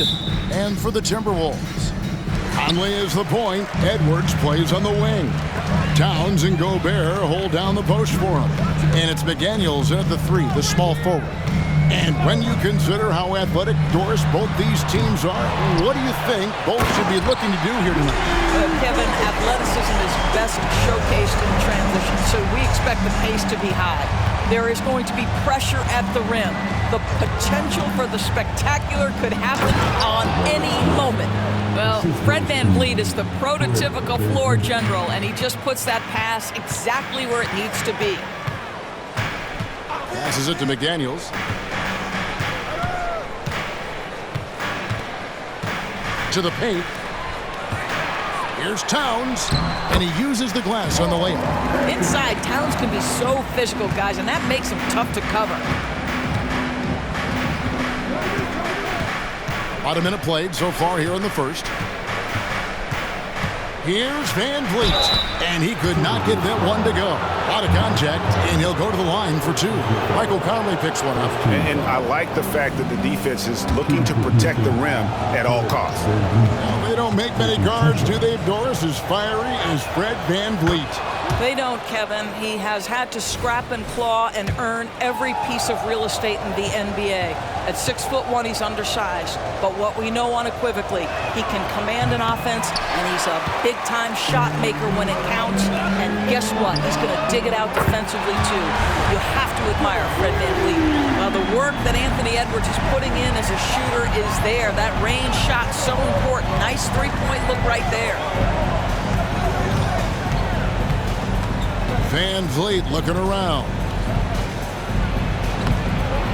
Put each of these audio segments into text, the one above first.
And for the Timberwolves, Conley is the point. Edwards plays on the wing. Towns and Gobert hold down the post for him. And it's McDaniels in at the 3, the small forward. And when you consider how athletic, Doris, both these teams are, what do you think both should be looking to do here tonight? Kevin, athleticism is best showcased in transition, so we expect the pace to be high. There is going to be pressure at the rim. The potential for the spectacular could happen on any moment. Well, Fred VanVleet is the prototypical floor general, and he just puts that pass exactly where it needs to be. Passes it to McDaniels. To the paint. Here's Towns, and he uses the glass on the layup. Inside, Towns can be so physical, guys, and that makes him tough to cover. About a minute played so far here in the first. Here's VanVleet, and he could not get that one to go. Out of contact, and he'll go to the line for 2. Michael Conley picks one up. And I like the fact that the defense is looking to protect the rim at all costs. Well, they don't make many guards, do they, Doris? As fiery as Fred VanVleet. They don't, Kevin. He has had to scrap and claw and earn every piece of real estate in the NBA. At 6'1", he's undersized, but what we know unequivocally, he can command an offense, and he's a big-time shot maker when it counts. And guess what? He's going to dig it out defensively, too. You have to admire Fred VanVleet. The work that Anthony Edwards is putting in as a shooter is there. That range shot so important. Nice three-point look right there. VanVleet looking around.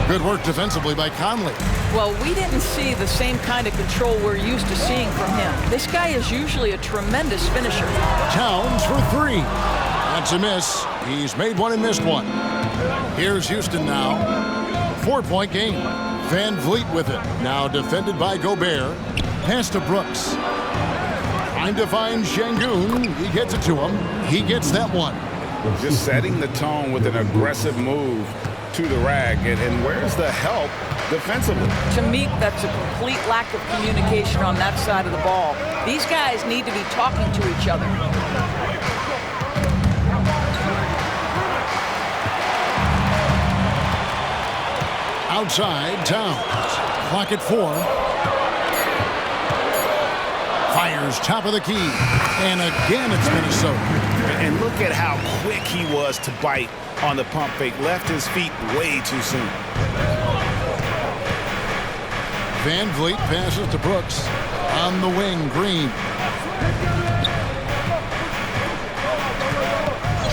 Good work defensively by Conley. Well, we didn't see the same kind of control we're used to seeing from him. This guy is usually a tremendous finisher. Towns for 3. That's a miss. He's made one and missed one. Here's Houston now. 4-point game. VanVleet with it. Now defended by Gobert. Pass to Brooks. Trying to find Şengün. He gets it to him. He gets that one. Just setting the tone with an aggressive move to the rag. And where's the help defensively? To me, that's a complete lack of communication on that side of the ball. These guys need to be talking to each other. Outside, Towns. Clock at 4. Fires top of the key. And again, it's Minnesota. And look at how quick he was to bite on the pump fake. Left his feet way too soon. VanVleet passes to Brooks. On the wing, Green.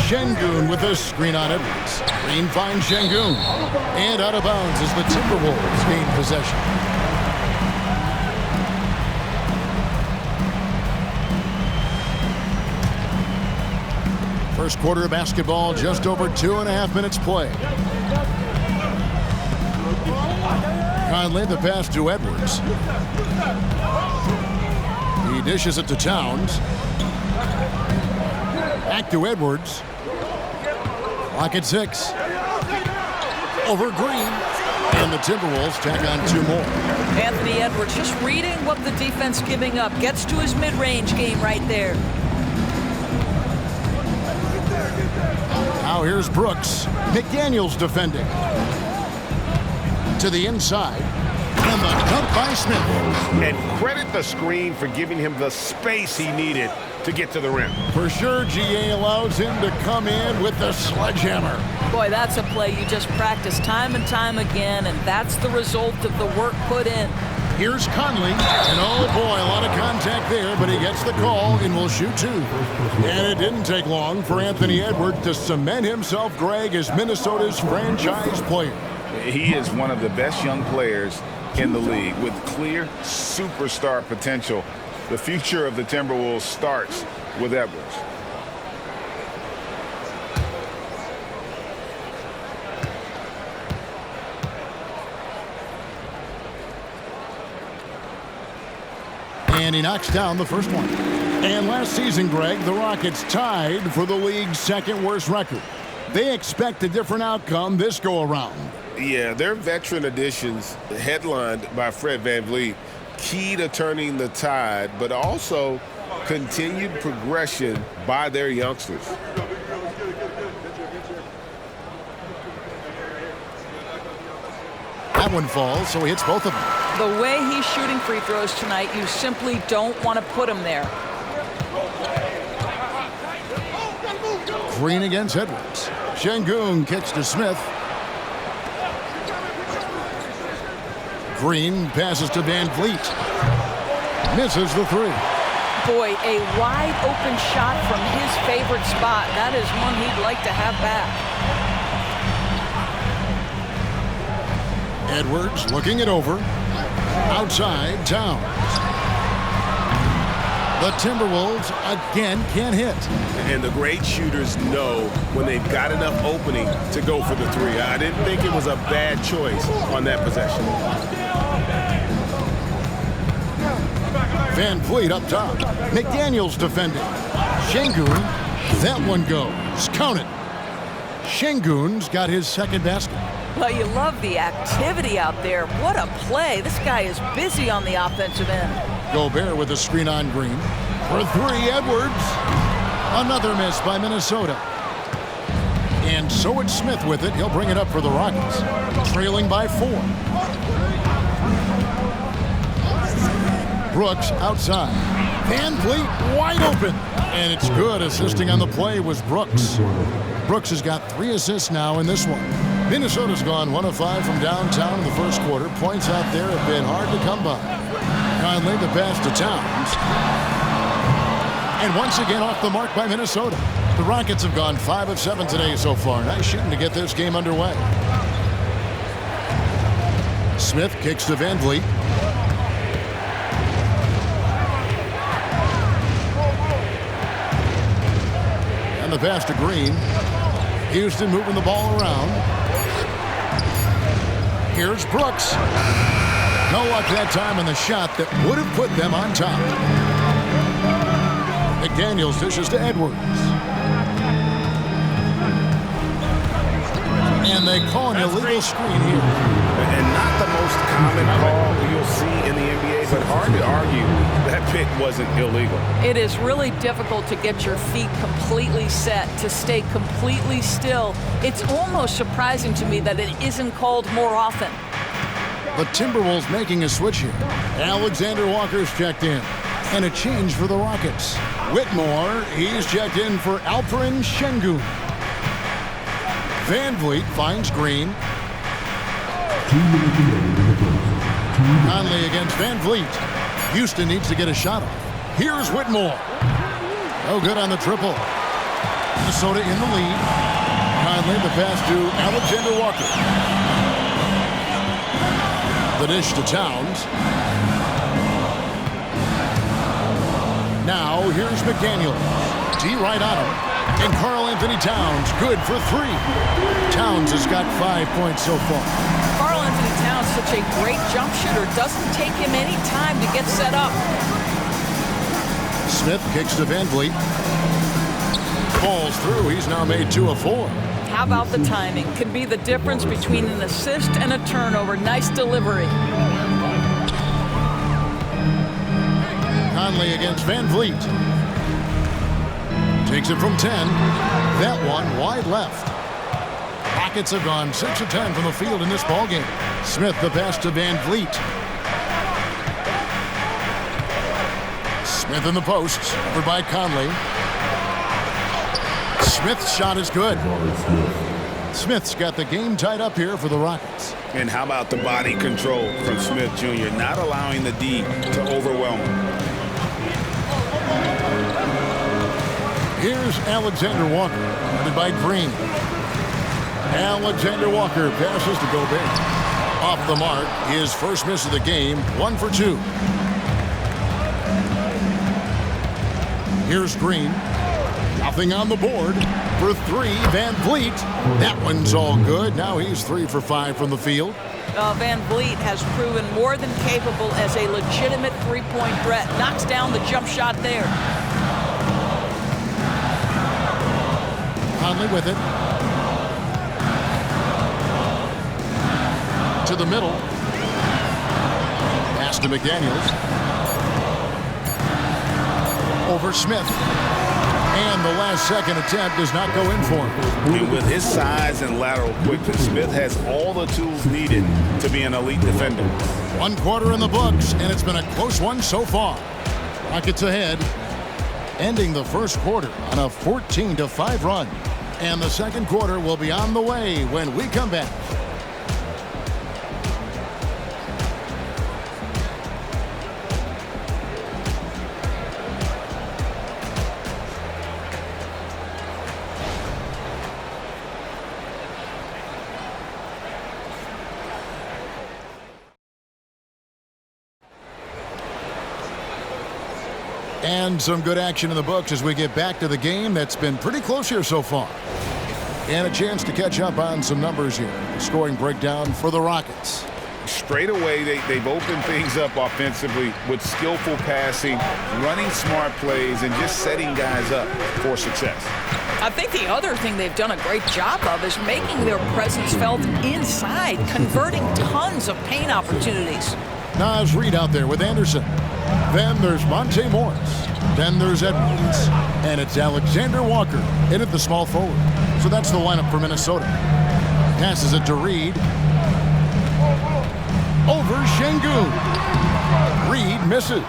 Şengün with a screen on Edwards. Green finds Şengün. And out of bounds as the Timberwolves gain possession. First quarter of basketball, just over 2.5 minutes play. Conley, the pass to Edwards. He dishes it to Towns. Back to Edwards. Clock at 6. Over Green. And the Timberwolves tack on 2 more. Anthony Edwards just reading what the defense giving up. Gets to his mid-range game right there. Now here's Brooks. McDaniels defending. To the inside. And the dunk by Smith. And credit the screen for giving him the space he needed to get to the rim. For sure, GA allows him to come in with the sledgehammer. Boy, that's a play you just practice time and time again, and that's the result of the work put in. Here's Conley, and oh boy, a lot of contact there, but he gets the call and will shoot 2. And it didn't take long for Anthony Edwards to cement himself, Greg, as Minnesota's franchise player. He is one of the best young players in the league with clear superstar potential. The future of the Timberwolves starts with Edwards. And he knocks down the first one. And last season, Greg, the Rockets tied for the league's second worst record. They expect a different outcome this go-around. Yeah, their veteran additions, headlined by Fred VanVleet, key to turning the tide, but also continued progression by their youngsters. That one falls, so he hits both of them. The way he's shooting free throws tonight, you simply don't want to put him there. Green against Edwards. Şengün kicks to Smith. Green passes to Van Vliet. Misses the three. Boy, a wide open shot from his favorite spot. That is one he'd like to have back. Edwards looking it over. Outside, Towns. The Timberwolves again can't hit. And the great shooters know when they've got enough opening to go for the three. I didn't think it was a bad choice on that possession. Van Vliet up top. McDaniels defending. Şengün. That one goes. Count it. Şengün's got his second basket. Well, you love the activity out there. What a play. This guy is busy on the offensive end. Gobert with a screen on Green. For three, Edwards. Another miss by Minnesota. And so it's Smith with it. He'll bring it up for the Rockets. Trailing by 4. Brooks outside. Van Vliet wide open. And it's good. Assisting on the play was Brooks. Brooks has got 3 assists now in this one. Minnesota's gone 1 of 5 from downtown in the first quarter. Points out there have been hard to come by. Conley the pass to Towns. And once again off the mark by Minnesota. The Rockets have gone 5 of 7 today so far. Nice shooting to get this game underway. Smith kicks to Van Vliet. And the pass to Green. Houston moving the ball around. Here's Brooks. No luck that time on the shot that would have put them on top. McDaniels dishes to Edwards. And they call an illegal screen here. And not the most common call you'll see in the NBA, but hard to argue that pick wasn't illegal. It is really difficult to get your feet completely set, to stay completely still. It's almost surprising to me that it isn't called more often. The Timberwolves making a switch here. Alexander Walker's checked in. And a change for the Rockets. Whitmore, he's checked in for Alperen Şengün. Van Vliet finds Green. Conley against Van Vliet. Houston needs to get a shot off. Here's Whitmore. No good on the triple. Minnesota in the lead. Conley the pass to Alexander Walker. The dish to Towns. Now here's McDaniels. D right on him. And Karl Anthony Towns good for 3. Towns has got 5 points so far. Karl Anthony Towns, such a great jump shooter, doesn't take him any time to get set up. Smith kicks to Van Vliet. Falls through. He's now made 2 of 4. How about the timing? Can be the difference between an assist and a turnover. Nice delivery. Conley against Van Vliet. Takes it from 10. That one wide left. Rockets have gone 6 of 10 from the field in this ballgame. Smith the pass to Van Vliet. Smith in the posts. Over by Conley. Smith's shot is good. Smith's got the game tied up here for the Rockets. And how about the body control from Smith Jr., not allowing the D to overwhelm him. Here's Alexander Walker, guarded by Green. Alexander Walker passes to Gobert. Off the mark, his first miss of the game, 1 for 2. Here's Green. Nothing on the board. For 3, Van Vliet. That one's all good. Now he's 3 for 5 from the field. Van Vliet has proven more than capable as a legitimate three-point threat. Knocks down the jump shot there. Conley with it. To the middle. Pass Pass to McDaniels. Over Smith. And the last second attempt does not go in for him. And with his size and lateral quickness, Smith has all the tools needed to be an elite defender. 1 quarter in the books, and it's been a close one so far. Rockets ahead, ending the first quarter on a 14-5 run. And the second quarter will be on the way when we come back. And some good action in the books as we get back to the game that's been pretty close here so far. And a chance to catch up on some numbers here. The scoring breakdown for the Rockets. Straight away, they've opened things up offensively with skillful passing, running smart plays, and just setting guys up for success. I think the other thing they've done a great job of is making their presence felt inside, converting tons of paint opportunities. Nas Reed out there with Anderson. Then there's Monte Morris. Then there's Edwards. And it's Alexander Walker in at the small forward. So that's the lineup for Minnesota. Passes it to Reed. Over Şengün. Reed misses.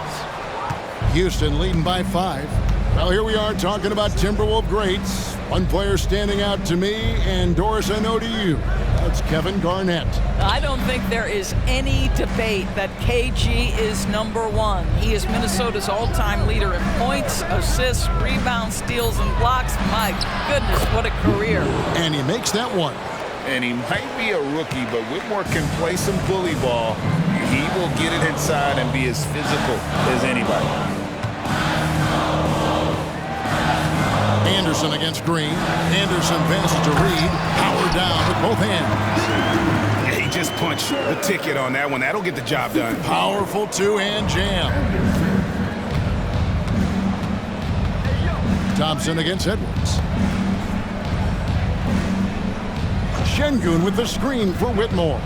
Houston leading by 5. Well, here we are talking about Timberwolves greats. One player standing out to me, and Doris, I know to you. That's Kevin Garnett. I don't think there is any debate that KG is #1. He is Minnesota's all-time leader in points, assists, rebounds, steals, and blocks. My goodness, what a career. And he makes that one. And he might be a rookie, but Whitmore can play some bully ball. He will get it inside and be as physical as anybody. Anderson against Green. Anderson passes to Reed. Power down with both hands. Yeah, he just punched the ticket on that one. That'll get the job done. Powerful two-hand jam. Thompson against Edwards. Şengün with the screen for Whitmore.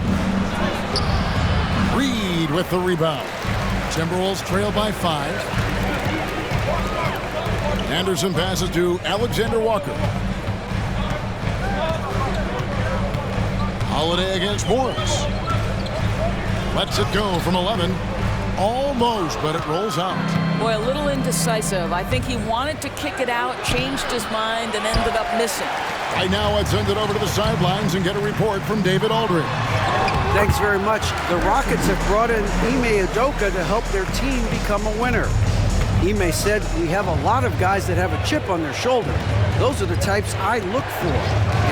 Reed with the rebound. Timberwolves trail by 5. Anderson passes to Alexander Walker. Holiday against Morris. Lets it go from 11. Almost, but it rolls out. Boy, a little indecisive. I think he wanted to kick it out, changed his mind, and ended up missing. Right now, let's send it over to the sidelines and get a report from David Aldridge. Thanks very much. The Rockets have brought in Ime Udoka to help their team become a winner. Ime said, "We have a lot of guys that have a chip on their shoulder. Those are the types I look for.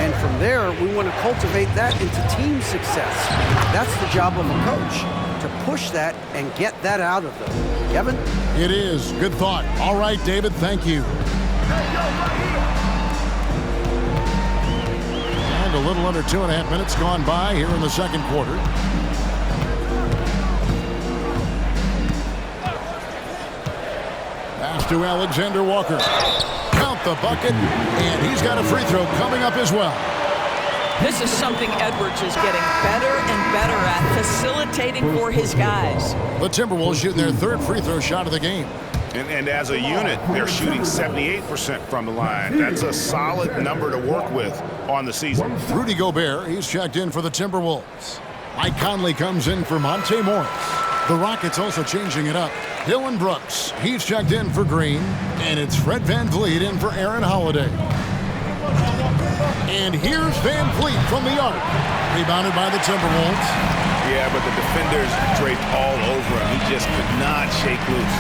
And from there, we want to cultivate that into team success. That's the job of a coach, to push that and get that out of them." Kevin? It is. Good thought. All right, David, thank you. And a little under 2.5 minutes gone by here in the second quarter. Pass to Alexander Walker. Count the bucket, and he's got a free throw coming up as well. This is something Edwards is getting better and better at, facilitating for his guys. The Timberwolves shooting their 3rd free throw shot of the game. And as a unit, they're shooting 78% from the line. That's a solid number to work with on the season. Rudy Gobert, he's checked in for the Timberwolves. Mike Conley comes in for Monte Morris. The Rockets also changing it up. Dylan Brooks, he's checked in for Green. And it's Fred VanVleet in for Aaron Holiday. And here's VanVleet from the arc. Rebounded by the Timberwolves. Yeah, but the defenders draped all over him. He just could not shake loose.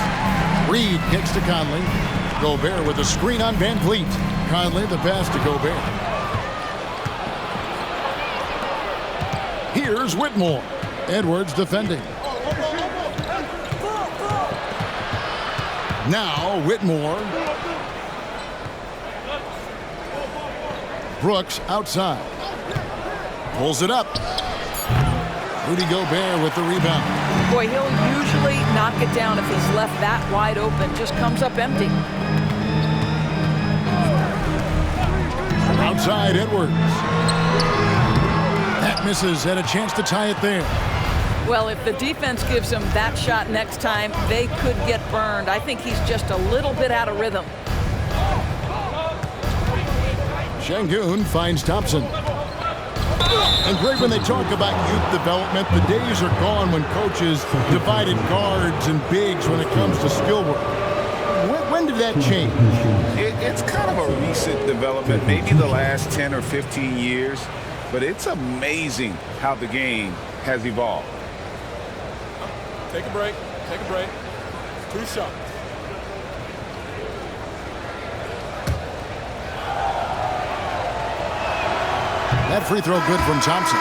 Reed kicks to Conley. Gobert with a screen on VanVleet. Conley the pass to Gobert. Here's Whitmore. Edwards defending. Now Whitmore. Brooks outside. Pulls it up. Rudy Gobert with the rebound. Boy, he'll usually knock it down if he's left that wide open. Just comes up empty. Outside Edwards. That misses, had a chance to tie it there. Well, if the defense gives him that shot next time, they could get burned. I think he's just a little bit out of rhythm. Şengün finds Thompson. And great when they talk about youth development. The days are gone when coaches divided guards and bigs when it comes to skill work. When did that change? It's kind of a recent development, maybe the last 10 or 15 years. But it's amazing how the game has evolved. Take a break. Take a break. 2 shots. That free throw good from Thompson.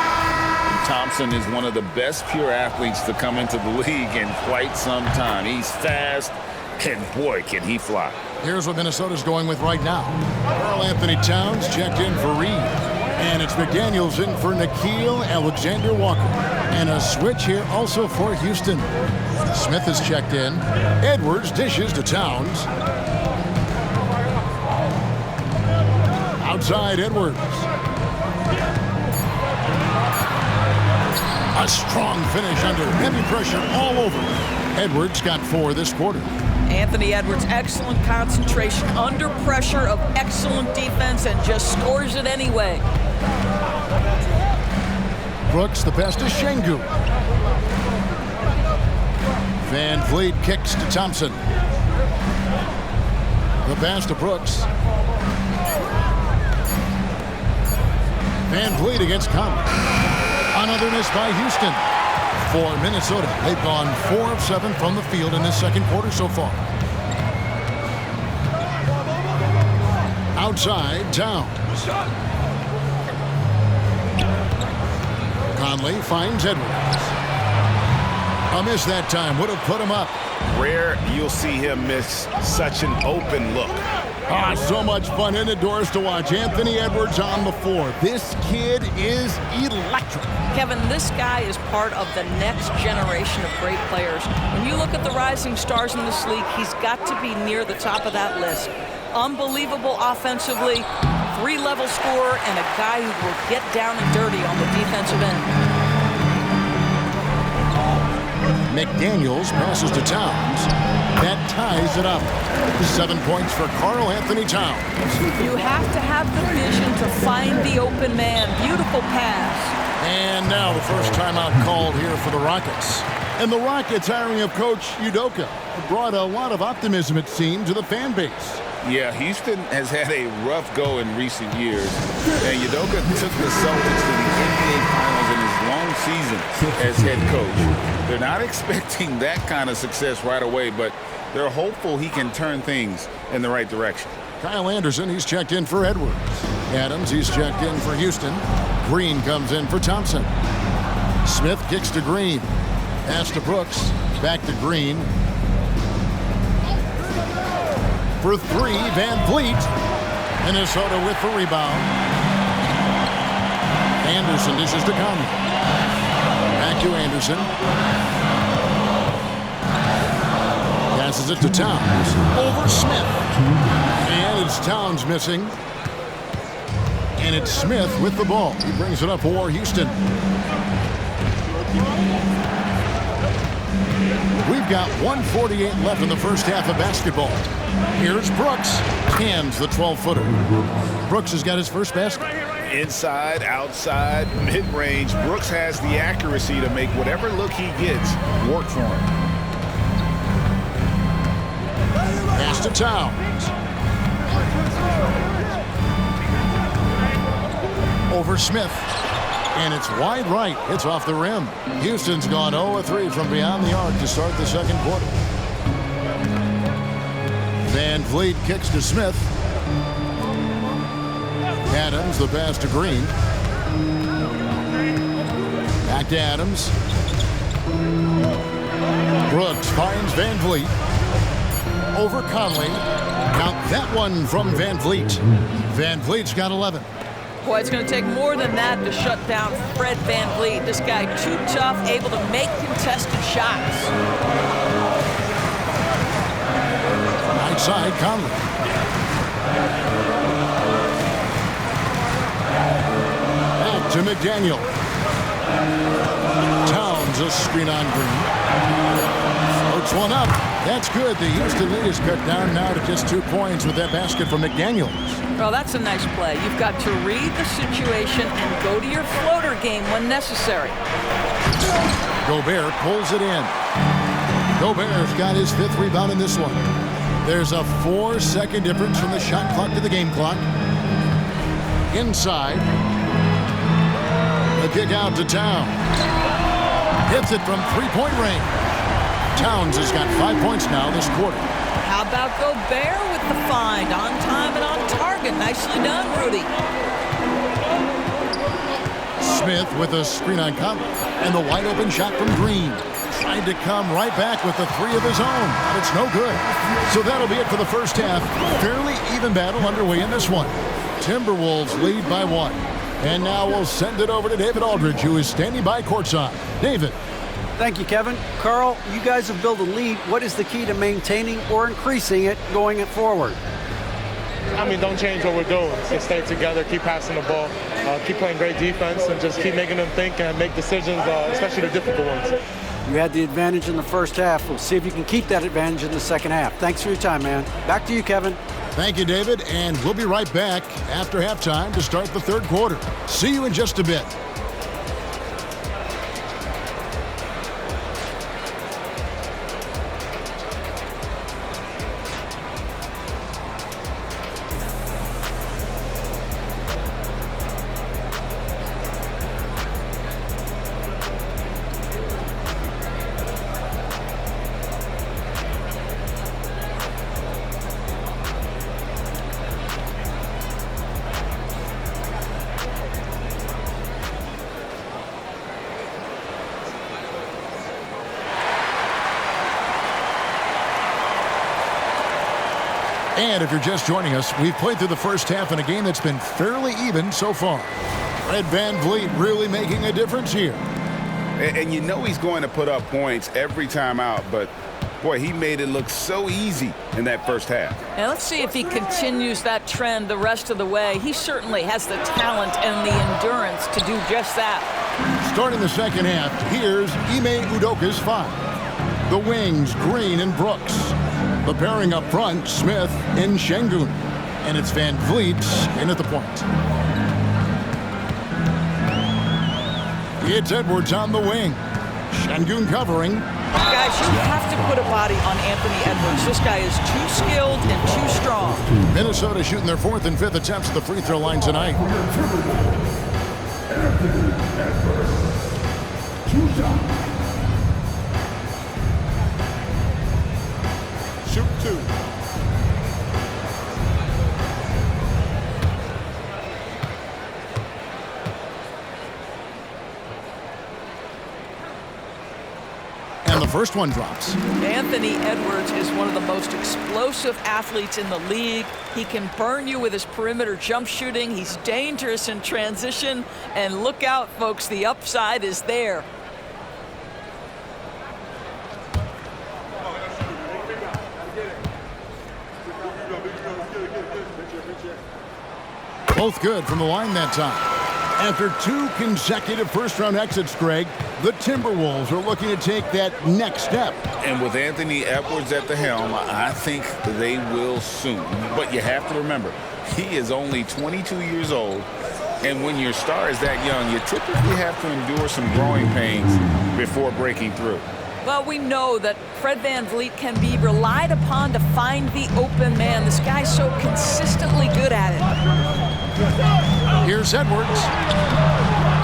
Thompson is one of the best pure athletes to come into the league in quite some time. He's fast, and boy, can he fly. Here's what Minnesota's going with right now. Karl Anthony Towns checked in for Reed. And it's McDaniels in for Nickeil Alexander-Walker. And a switch here also for Houston. Smith is checked in. Edwards dishes to Towns. Outside Edwards. A strong finish under heavy pressure all over. Edwards got 4 this quarter. Anthony Edwards, excellent concentration under pressure of excellent defense and just scores it anyway. Brooks, the pass to Şengün. Van Vliet kicks to Thompson. The pass to Brooks. Van Vliet against Conley. Another miss by Houston. For Minnesota, they've gone 4 of 7 from the field in this second quarter so far. Outside, Towns. Conley finds Edwards. A miss that time would have put him up. Rare you'll see him miss such an open look. So much fun indoors to watch Anthony Edwards on the floor. This kid is electric. Kevin, this guy is part of the next generation of great players. When you look at the rising stars in this league, he's got to be near the top of that list. Unbelievable offensively, 3-level scorer, and a guy who will get down and dirty on the defensive end. McDaniels passes to Towns. That ties it up. 7 points for Karl Anthony Towns. You have to have the vision to find the open man. Beautiful pass. And now the first timeout called here for the Rockets. And the Rockets hiring of Coach Udoka brought a lot of optimism, it seemed, to the fan base. Yeah, Houston has had a rough go in recent years. And Udoka took the Celtics to the NBA Finals in his long season as head coach. They're not expecting that kind of success right away, but they're hopeful he can turn things in the right direction. Kyle Anderson, he's checked in for Edwards. Adams, he's checked in for Houston. Green comes in for Thompson. Smith kicks to Green. Pass to Brooks. Back to Green. For 3, Van Vliet. Minnesota with the rebound. Anderson dishes to Conley. Back to Anderson. Passes it to Towns. Over Smith. And it's Towns missing. And it's Smith with the ball. He brings it up for Houston. We've got 1:48 left in the first half of basketball. Here's Brooks. Cans the 12-footer. Brooks has got his first basket. Inside, outside, mid-range, Brooks has the accuracy to make whatever look he gets work for him. Pass to Towns. Over Smith. And it's wide right. It's off the rim. Houston's gone 0-3 from beyond the arc to start the second quarter. Van Vliet kicks to Smith. Adams, the pass to Green. Back to Adams. Brooks finds Van Vliet. Over Conley. Count that one from Van Vliet. Van Vliet's got 11. Boy, it's going to take more than that to shut down Fred Van Vliet. This guy too tough, able to make contested shots. Outside Conley. Back to McDaniel. Towns Towns a screen on Green. Floats one up. That's good. The Houston lead is cut down now to just 2 points with that basket from McDaniels. Well, that's a nice play. You've got to read the situation and go to your floater game when necessary. Gobert pulls it in. Gobert's got his 5th rebound in this one. There's a 4-second difference from the shot clock to the game clock. Inside. The kick out to Towns. Hits it from 3-point range. Towns has got 5 points now this quarter. How about Gobert with the find? On time and on target. Nicely done, Rudy. Smith with a screen on Conley. And the wide open shot from Green. Tried to come right back with the 3 of his own, but it's no good. So that'll be it for the first half. Fairly even battle underway in this one. Timberwolves lead by 1. And now we'll send it over to David Aldridge, who is standing by courtside. David. Thank you, Kevin. Carl, you guys have built a lead. What is the key to maintaining or increasing it going forward? I mean, don't change what we're doing. Just stay together, keep passing the ball, keep playing great defense, and just keep making them think and make decisions, especially the difficult ones. You had the advantage in the first half. We'll see if you can keep that advantage in the second half. Thanks for your time, man. Back to you, Kevin. Thank you, David, and we'll be right back after halftime to start the third quarter. See you in just a bit. And if you're just joining us, we've played through the first half in a game that's been fairly even so far. Fred VanVleet really making a difference here. And you know he's going to put up points every time out, but boy, he made it look so easy in that first half. And let's see if he continues that trend the rest of the way. He certainly has the talent and the endurance to do just that. Starting the second half, here's Ime Udoka's 5. The wings, Green and Brooks. The pairing up front, Smith and Şengün. And it's VanVleet in at the point. It's Edwards on the wing. Şengün covering. Guys, you have to put a body on Anthony Edwards. This guy is too skilled and too strong. Minnesota shooting their 4th and 5th attempts at the free throw line tonight. Shoot 2. And the first one drops. Anthony Edwards is one of the most explosive athletes in the league. He can burn you with his perimeter jump shooting. He's dangerous in transition. And look out, folks, the upside is there. Both good from the line that time. After 2 consecutive first-round exits, Greg, the Timberwolves are looking to take that next step. And with Anthony Edwards at the helm, I think they will soon. But you have to remember, he is only 22 years old. And when your star is that young, you typically have to endure some growing pains before breaking through. Well, we know that Fred VanVleet can be relied upon to find the open man. This guy's so consistently good at it. Here's Edwards.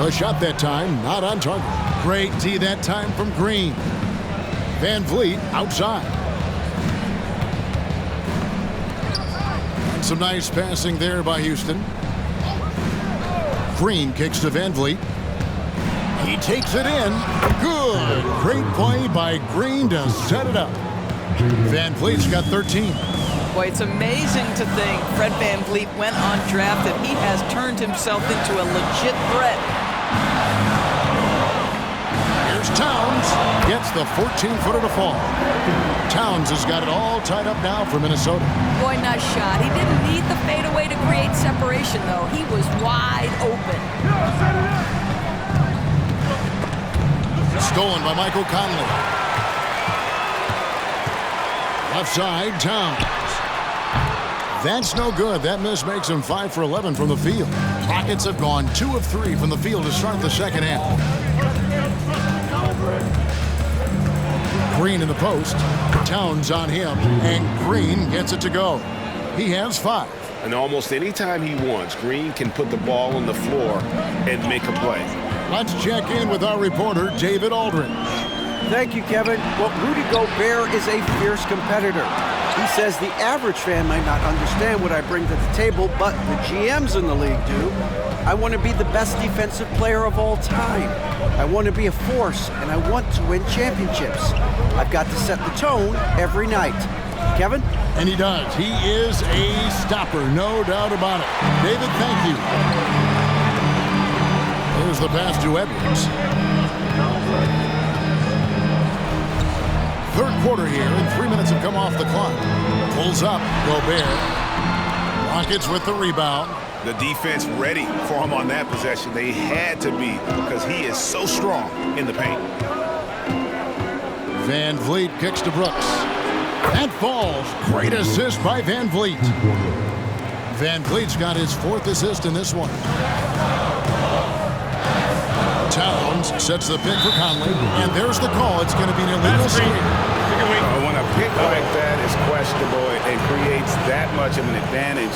The shot that time, not on target. Great D that time from Green. VanVleet outside. And some nice passing there by Houston. Green kicks to VanVleet. He takes it in. Good. Great play by Green to set it up. VanVleet's got 13. Boy, it's amazing to think Fred VanVleet went undrafted. He has turned himself into a legit threat. Here's Towns. Gets the 14-footer to fall. Towns has got it all tied up now for Minnesota. Boy, nice shot. He didn't need the fadeaway to create separation, though. He was wide open. Stolen by Michael Conley. Left side, Towns. That's no good. That miss makes him 5 for 11 from the field. Rockets have gone 2 of 3 from the field to start the second half. Green in the post. Towns on him, and Green gets it to go. He has 5. And almost any time he wants, Green can put the ball on the floor and make a play. Let's check in with our reporter, David Aldridge. Thank you, Kevin. Well, Rudy Gobert is a fierce competitor. He says the average fan might not understand what I bring to the table, but the GMs in the league do. I want to be the best defensive player of all time. I want to be a force, and I want to win championships. I've got to set the tone every night. Kevin? And he does. He is a stopper, no doubt about it. David, thank you. Here's the pass to Edwards. Third quarter here, and 3 minutes have come off the clock. Pulls up, Gobert. Rockets with the rebound. The defense ready for him on that possession. They had to be because he is so strong in the paint. Van Vliet kicks to Brooks. That falls. Great assist by Van Vliet. Van Vliet's got his 4th assist in this one. Towns sets the pick for Conley, and there's the call. It's going to be an illegal screen. When a pick like that is questionable and creates that much of an advantage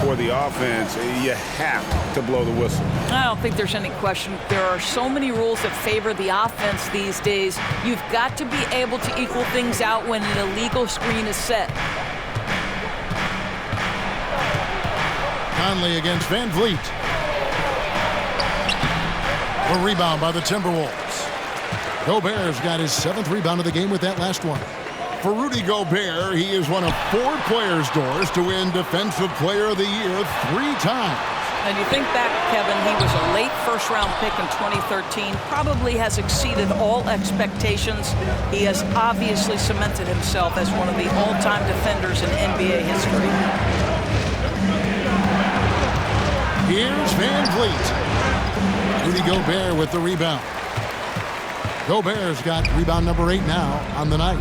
for the offense, you have to blow the whistle. I don't think there's any question. There are so many rules that favor the offense these days. You've got to be able to equal things out when an illegal screen is set. Conley against Van Vliet. A rebound by the Timberwolves. Gobert's got his 7th rebound of the game with that last one. For Rudy Gobert, he is one of 4 players' doors to win Defensive Player of the Year 3 times. And you think back, Kevin, he was a late first-round pick in 2013, probably has exceeded all expectations. He has obviously cemented himself as one of the all-time defenders in NBA history. Here's Van Vliet. Rudy Gobert with the rebound. Gobert's got rebound number 8 now on the night.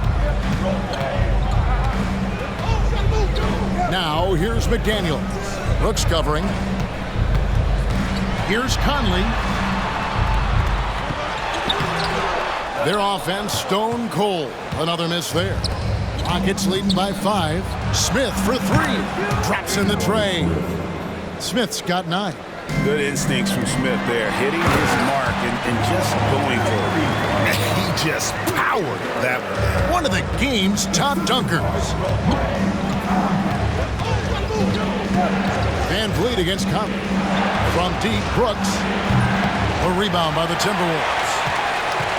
Now here's McDaniels. Brooks covering. Here's Conley. Their offense stone cold. Another miss there. Rockets leading by 5. Smith for 3. Drops in the tray. Smith's got 9. Good instincts from Smith there, hitting his mark and just going for it. He just powered that one of the game's top dunkers. Van Vliet against Conley. From deep, Brooks. A rebound by the Timberwolves.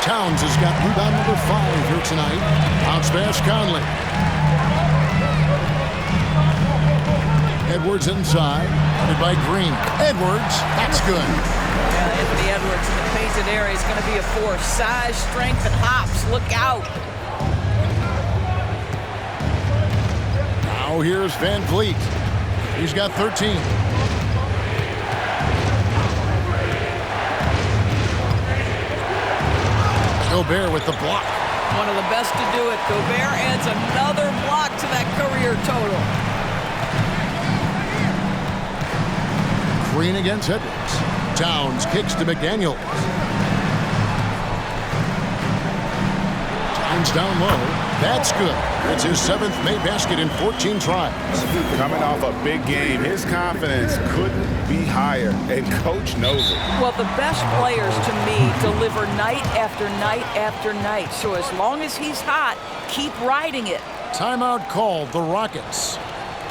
Towns has got rebound number 5 here tonight. Bounce pass, Conley. Edwards inside, headed by Green. Edwards, that's good. Yeah, Anthony Edwards in the painted area is going to be a force. Size, strength, and hops. Look out. Now here's Van Vliet. He's got 13. Gobert with the block. One of the best to do it. Gobert adds another block to that career total. Green against Edwards. Towns kicks to McDaniels. Towns down low. That's good. It's his 7th made basket in 14 tries. Coming off a big game, his confidence couldn't be higher, and Coach knows it. Well, the best players, to me, deliver night after night after night. So as long as he's hot, keep riding it. Timeout called, the Rockets.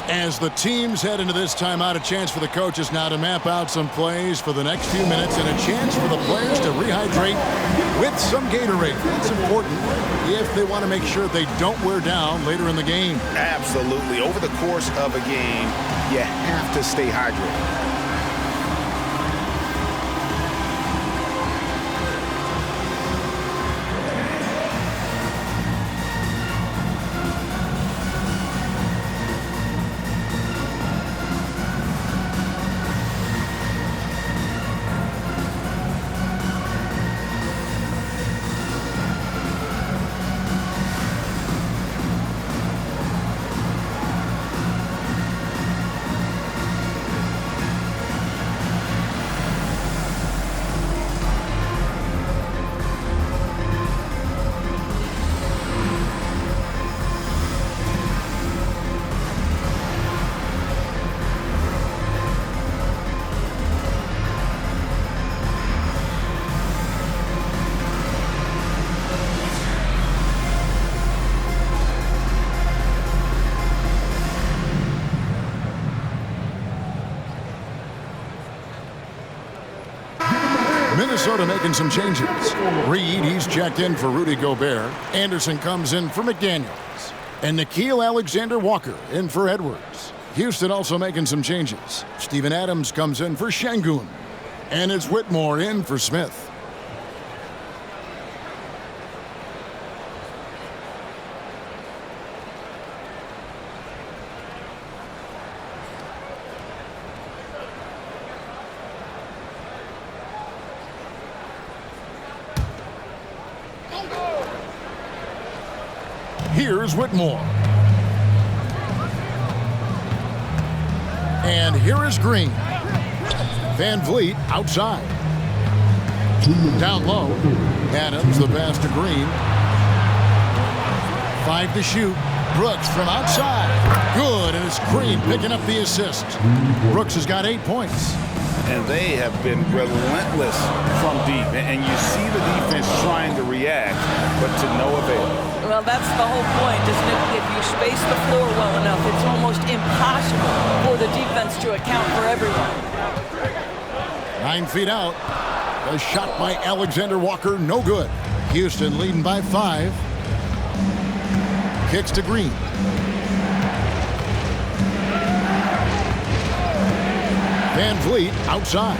As the teams head into this timeout, a chance for the coaches now to map out some plays for the next few minutes and a chance for the players to rehydrate with some Gatorade. It's important if they want to make sure they don't wear down later in the game. Absolutely. Over the course of a game, you have to stay hydrated. Minnesota making some changes. Reed, he's checked in for Rudy Gobert. Anderson comes in for McDaniels. And Nickeil Alexander-Walker in for Edwards. Houston also making some changes. Steven Adams comes in for Şengün. And it's Whitmore in for Smith. Here's Whitmore. And here is Green. Van Vliet outside. Down low. Adams, the pass to Green. 5 to shoot. Brooks from outside. Good, and it's Green picking up the assist. Brooks has got 8 points. And they have been relentless from deep. And you see the defense trying to react, but to no avail. Well, that's the whole point, isn't it? If you space the floor well enough, it's almost impossible for the defense to account for everyone. 9 feet out. A shot by Alexander Walker, no good. Houston leading by 5. Kicks to Green. Van Vliet outside.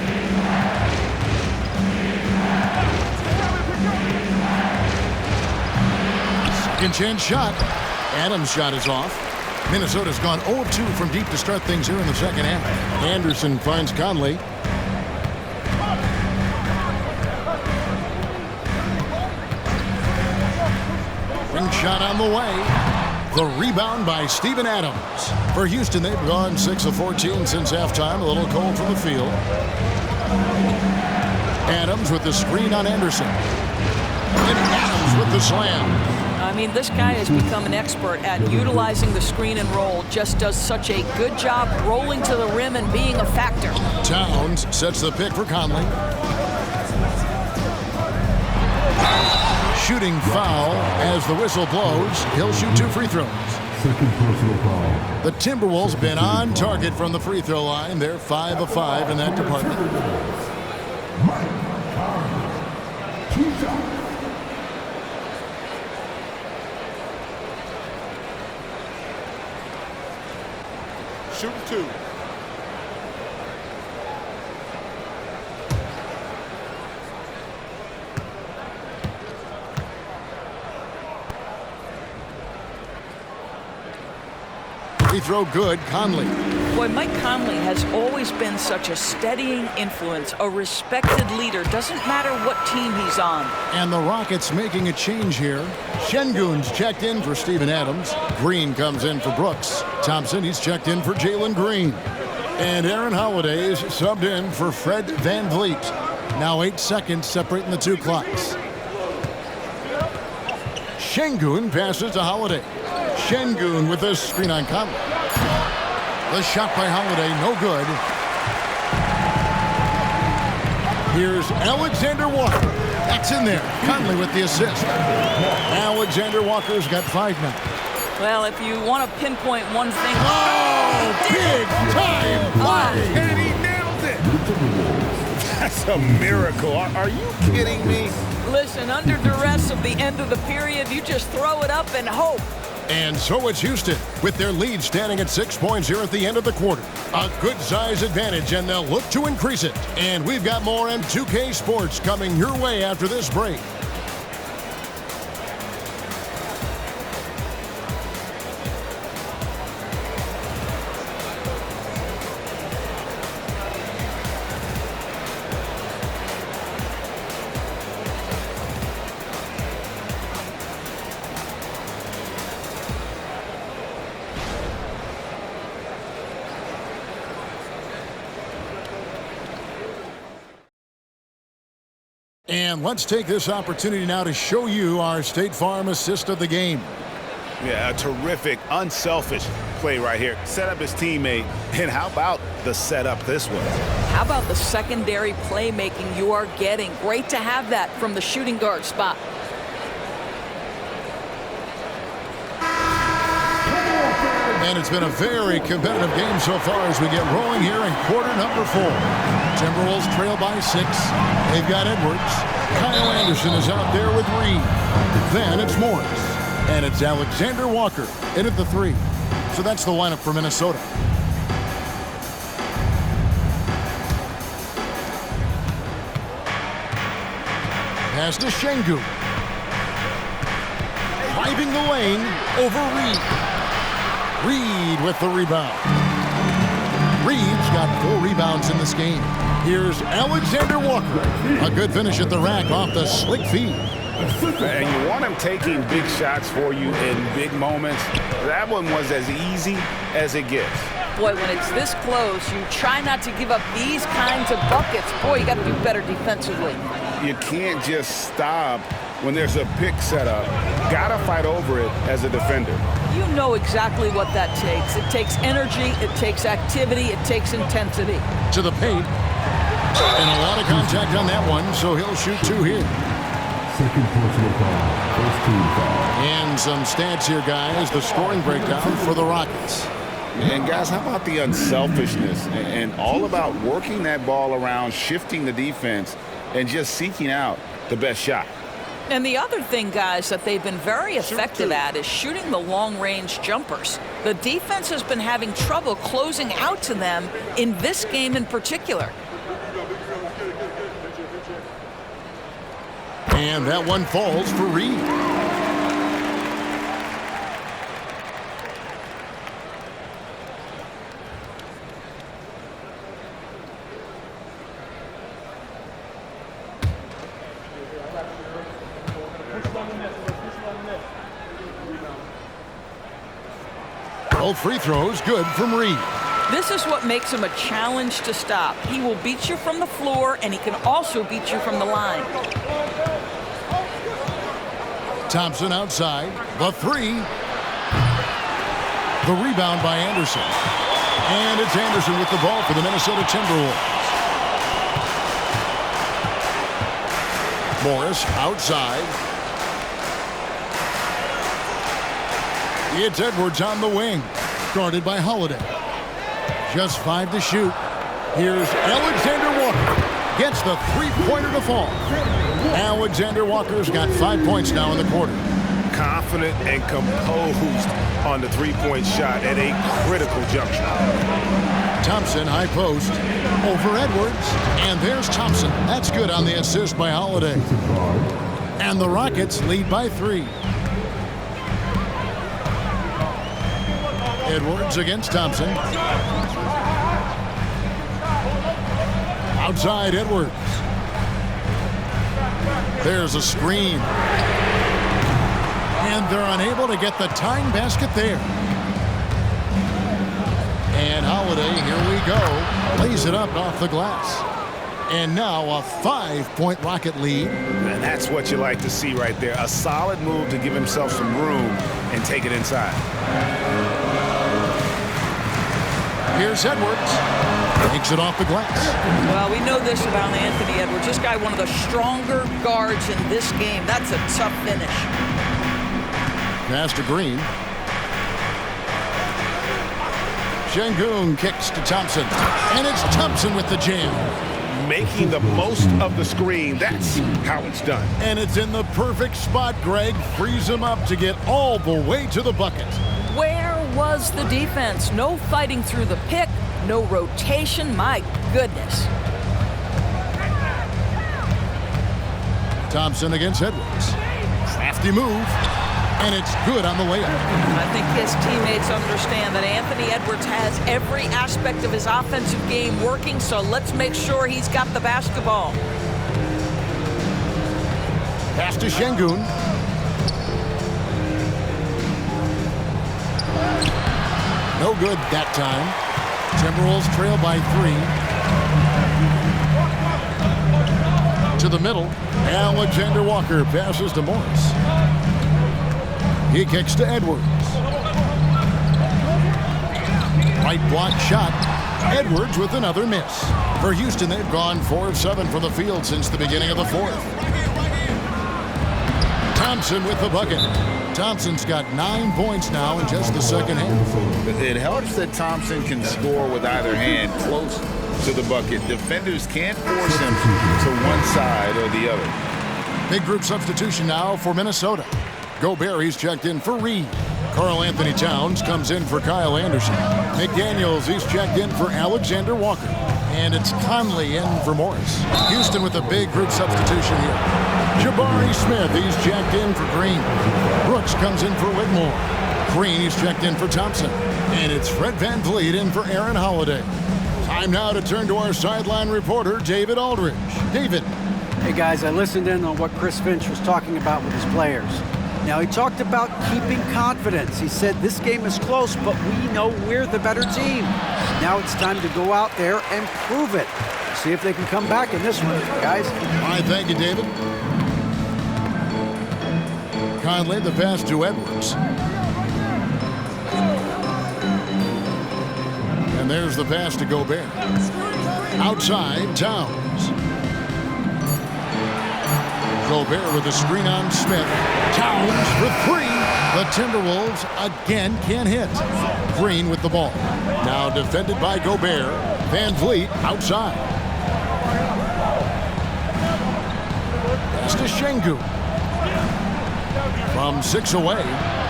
Second chance shot. Adams' shot is off. Minnesota's gone 0-2 from deep to start things here in the second half. Anderson finds Conley. Ring shot on the way. The rebound by Steven Adams. For Houston, they've gone 6 of 14 since halftime. A little cold from the field. Adams with the screen on Anderson. And Adams with the slam. I mean, this guy has become an expert at utilizing the screen and roll. Just does such a good job rolling to the rim and being a factor. Towns sets the pick for Conley. Shooting foul as the whistle blows. He'll shoot 2 free throws. Second personal foul. The Timberwolves been on target from the free throw line. They're 5 of 5 in that department. Shoot 2. Free throw good, Conley. Boy, Mike Conley has always been such a steadying influence, a respected leader. Doesn't matter what team he's on. And the Rockets making a change here. Şengün's checked in for Steven Adams. Green comes in for Brooks. Thompson, he's checked in for Jalen Green. And Aaron Holiday is subbed in for Fred Van Vliet. Now 8 seconds separating the 2 clocks. Şengün passes to Holiday. Şengün with a screen on Conley. The shot by Holiday, no good. Here's Alexander Walker. That's in there. Conley with the assist. Alexander Walker's got 5 now. Well, if you want to pinpoint one thing. Oh, big time play. And he nailed it. That's a miracle. Are you kidding me? Listen, under duress of the end of the period, you just throw it up and hope. And so it's Houston, with their lead standing at 6 points here at the end of the quarter. A good size advantage, and they'll look to increase it. And we've got more M2K Sports coming your way after this break. And let's take this opportunity now to show you our State Farm assist of the game. Yeah, a terrific, unselfish play right here. Set up his teammate. And how about the setup this way? How about the secondary playmaking you are getting? Great to have that from the shooting guard spot. And it's been a very competitive game so far as we get rolling here in quarter number 4. Timberwolves trail by 6. They've got Edwards. Kyle Anderson is out there with Reed. Then it's Morris. And it's Alexander Walker in at the 3. So that's the lineup for Minnesota. Pass to Şengün. Driving the lane over Reed. Reed with the rebound. Reed's got 4 rebounds in this game. Here's Alexander Walker. A good finish at the rack off the slick feed. And you want him taking big shots for you in big moments. That one was as easy as it gets. Boy, when it's this close, you try not to give up these kinds of buckets. Boy, you got to do better defensively. You can't just stop when there's a pick set up. Gotta fight over it as a defender. You know exactly what that takes. It takes energy, it takes activity, it takes intensity. To the paint. And a lot of contact on that one, so he'll shoot 2 here. Second personal foul. First team foul. And some stats here, guys. The scoring breakdown for the Rockets. And guys, how about the unselfishness and all about working that ball around, shifting the defense, and just seeking out the best shot. And the other thing, guys, that they've been very effective at is shooting the long-range jumpers. The defense has been having trouble closing out to them in this game in particular. And that one falls for Reed. Both free throws good from Reed. This is what makes him a challenge to stop. He will beat you from the floor, and he can also beat you from the line. Thompson outside. The 3. The rebound by Anderson. And it's Anderson with the ball for the Minnesota Timberwolves. Morris outside. It's Edwards on the wing. Guarded by Holiday. Just 5 to shoot. Here's Alexander Walker. Gets the 3-pointer to fall. Alexander Walker's got 5 points now in the quarter. Confident and composed on the 3-point shot at a critical juncture. Thompson, high post. Over Edwards. And there's Thompson. That's good on the assist by Holiday. And the Rockets lead by 3. Edwards against Thompson. Outside Edwards. There's a screen. And they're unable to get the tying basket there. And Holiday, here we go. Lays it up off the glass. And now a 5-point Rocket lead. And that's what you like to see right there. A solid move to give himself some room and take it inside. Here's Edwards. Takes it off the glass. Well, we know this about Anthony Edwards. This guy, one of the stronger guards in this game. That's a tough finish. Pass to Green. Şengün kicks to Thompson. And it's Thompson with the jam. Making the most of the screen. That's how it's done. And it's in the perfect spot, Greg. Frees him up to get all the way to the bucket. Where was the defense? No fighting through the pick, no rotation. My goodness. Thompson against Edwards. Crafty move. And it's good on the layup. I think his teammates understand that Anthony Edwards has every aspect of his offensive game working, so let's make sure he's got the basketball. Pass to Şengün. No good that time. Timberwolves trail by 3. To the middle. Alexander Walker passes to Morris. He kicks to Edwards. Right block shot. Edwards with another miss. For Houston, they've gone 4 of 7 from the field since the beginning of the 4th. Thompson with the bucket. Thompson's got 9 points now in just the second half. It helps that Thompson can score with either hand close to the bucket. Defenders can't force him to one side or the other. Big group substitution now for Minnesota. Gobert, he's checked in for Reed. Karl Anthony Towns comes in for Kyle Anderson. McDaniels, he's checked in for Alexander Walker. And it's Conley in for Morris. Houston with a big group substitution here. Jabari Smith, he's checked in for Green. Brooks comes in for Whitmore. Green, he's checked in for Thompson. And it's Fred VanVleet in for Aaron Holiday. Time now to turn to our sideline reporter, David Aldridge. David. Hey guys, I listened in on what Chris Finch was talking about with his players. Now, he talked about keeping confidence. He said this game is close, but we know we're the better team. Now it's time to go out there and prove it. See if they can come back in this one, guys. All right, thank you, David. Conley, the pass to Edwards. And there's the pass to Gobert. Outside, Towns. Gobert with a screen on Smith. Towns for three. The Timberwolves again can't hit. Green with the ball. Now defended by Gobert. VanVleet outside. Pass to Şengün. From 6 away.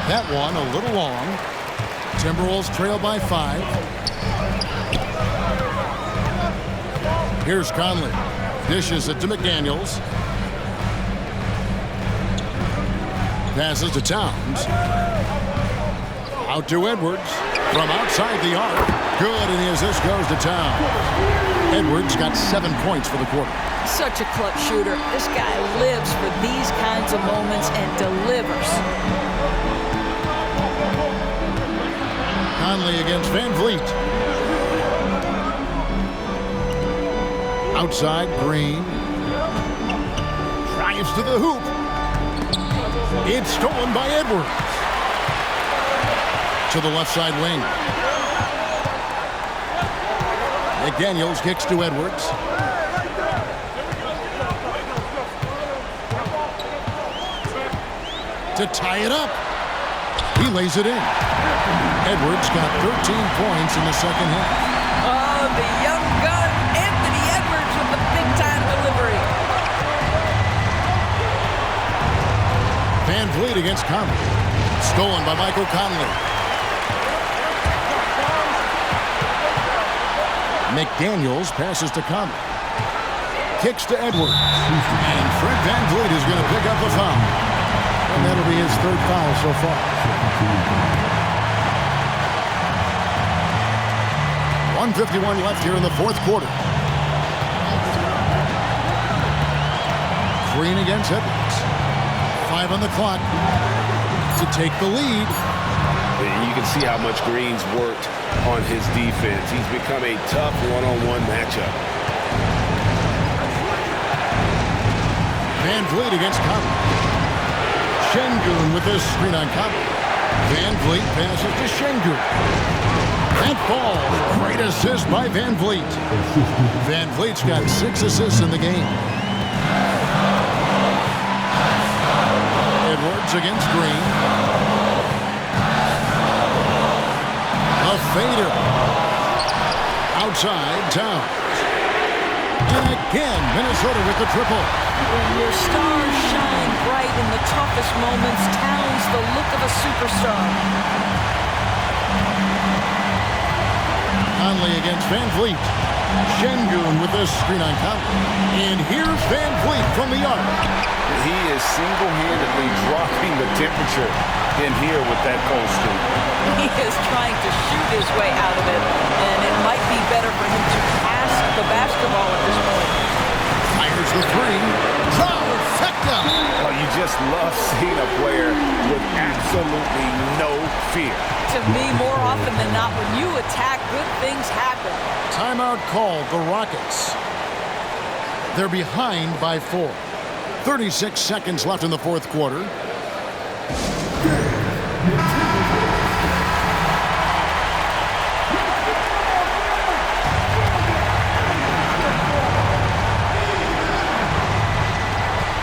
That one a little long. Timberwolves trail by 5. Here's Conley. Dishes it to McDaniels. Passes to Towns. Out to Edwards. From outside the arc. Good, and the assist goes to Towns. Edwards got 7 points for the quarter. Such a clutch shooter. This guy lives for these kinds of moments and delivers. Conley against VanVleet. Outside, Green. Drives to the hoop. It's stolen by Edwards. To the left side wing. McDaniels kicks to Edwards. To tie it up. He lays it in. Edwards got 13 points in the second half. Oh, the young gun, Anthony Edwards with the big-time delivery. VanVleet against Conley. Stolen by Michael Conley. McDaniels passes to Conley. Kicks to Edwards. And Fred VanVleet is going to pick up a foul. And that'll be his third foul so far. 1:51 left here in the fourth quarter. Green against Edwards. 5 on the clock to take the lead. You can see how much Green's worked on his defense. He's become a tough one-on-one matchup. VanVleet against Conley. Şengün with this screen on Conley. VanVleet passes to Şengün. That ball, great assist by VanVleet. VanVleet's got 6 assists in the game. Edwards against Green. A fader. Outside, Towns. And again, Minnesota with the triple. When your stars shine bright in the toughest moments, Towns the look of a superstar. Conley against VanVleet. Şengün with this screen on Conley. And here's VanVleet from the arc. He is single-handedly dropping the temperature in here with that cold streak. He is trying to shoot his way out of it, and it might be better for him to pass the basketball at this point. Fires the three. Trifecta. Well, you just love seeing a player with absolutely no fear. To me, more often than not, when you attack, good things happen. Timeout called, the Rockets. They're behind by 4. 36 seconds left in the fourth quarter.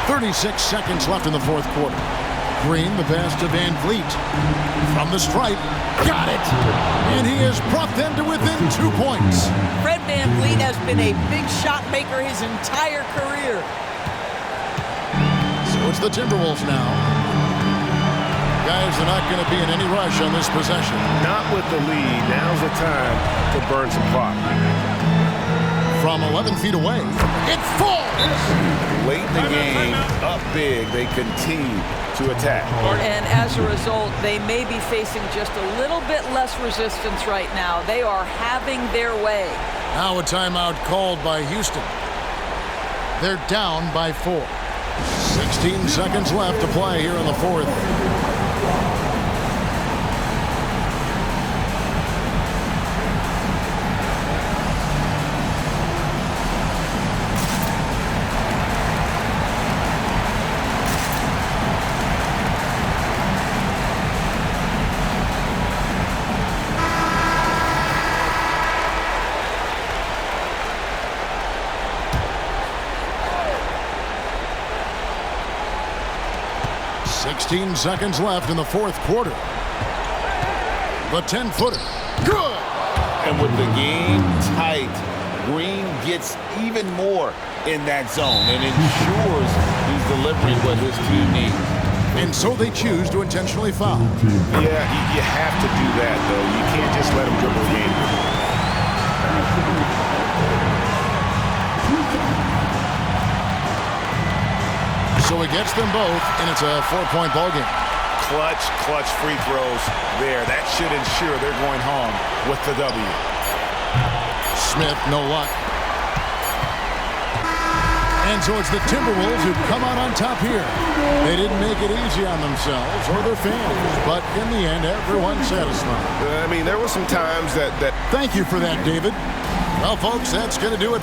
.36 seconds left in the fourth quarter. Green, the pass to Van Vliet. From the stripe, got it! And he has brought them to within 2 points. Fred Van Vliet has been a big shot maker his entire career. So it's the Timberwolves now. Guys are not going to be in any rush on this possession. Not with the lead. Now's the time to burn some clock. From 11 feet away, it falls! Late in the game, up big, they continue to attack. And as a result, they may be facing just a little bit less resistance right now. They are having their way. Now a timeout called by Houston. They're down by 4. 16 seconds left to play here in the fourth. Seconds left in the fourth quarter. The 10-footer. Good! And with the game tight, Green gets even more in that zone and ensures he's delivering what his team needs. And so they choose to intentionally foul. Yeah, you have to do that, though. You can't just let him dribble the game. So he gets them both, and it's a 4-point ball game. Clutch free throws there. That should ensure they're going home with the W. Smith, no luck. And so it's the Timberwolves who come out on top here. They didn't make it easy on themselves or their fans, but in the end, everyone's satisfied. I mean, there were some times that... Thank you for that, David. Well, folks, that's going to do it.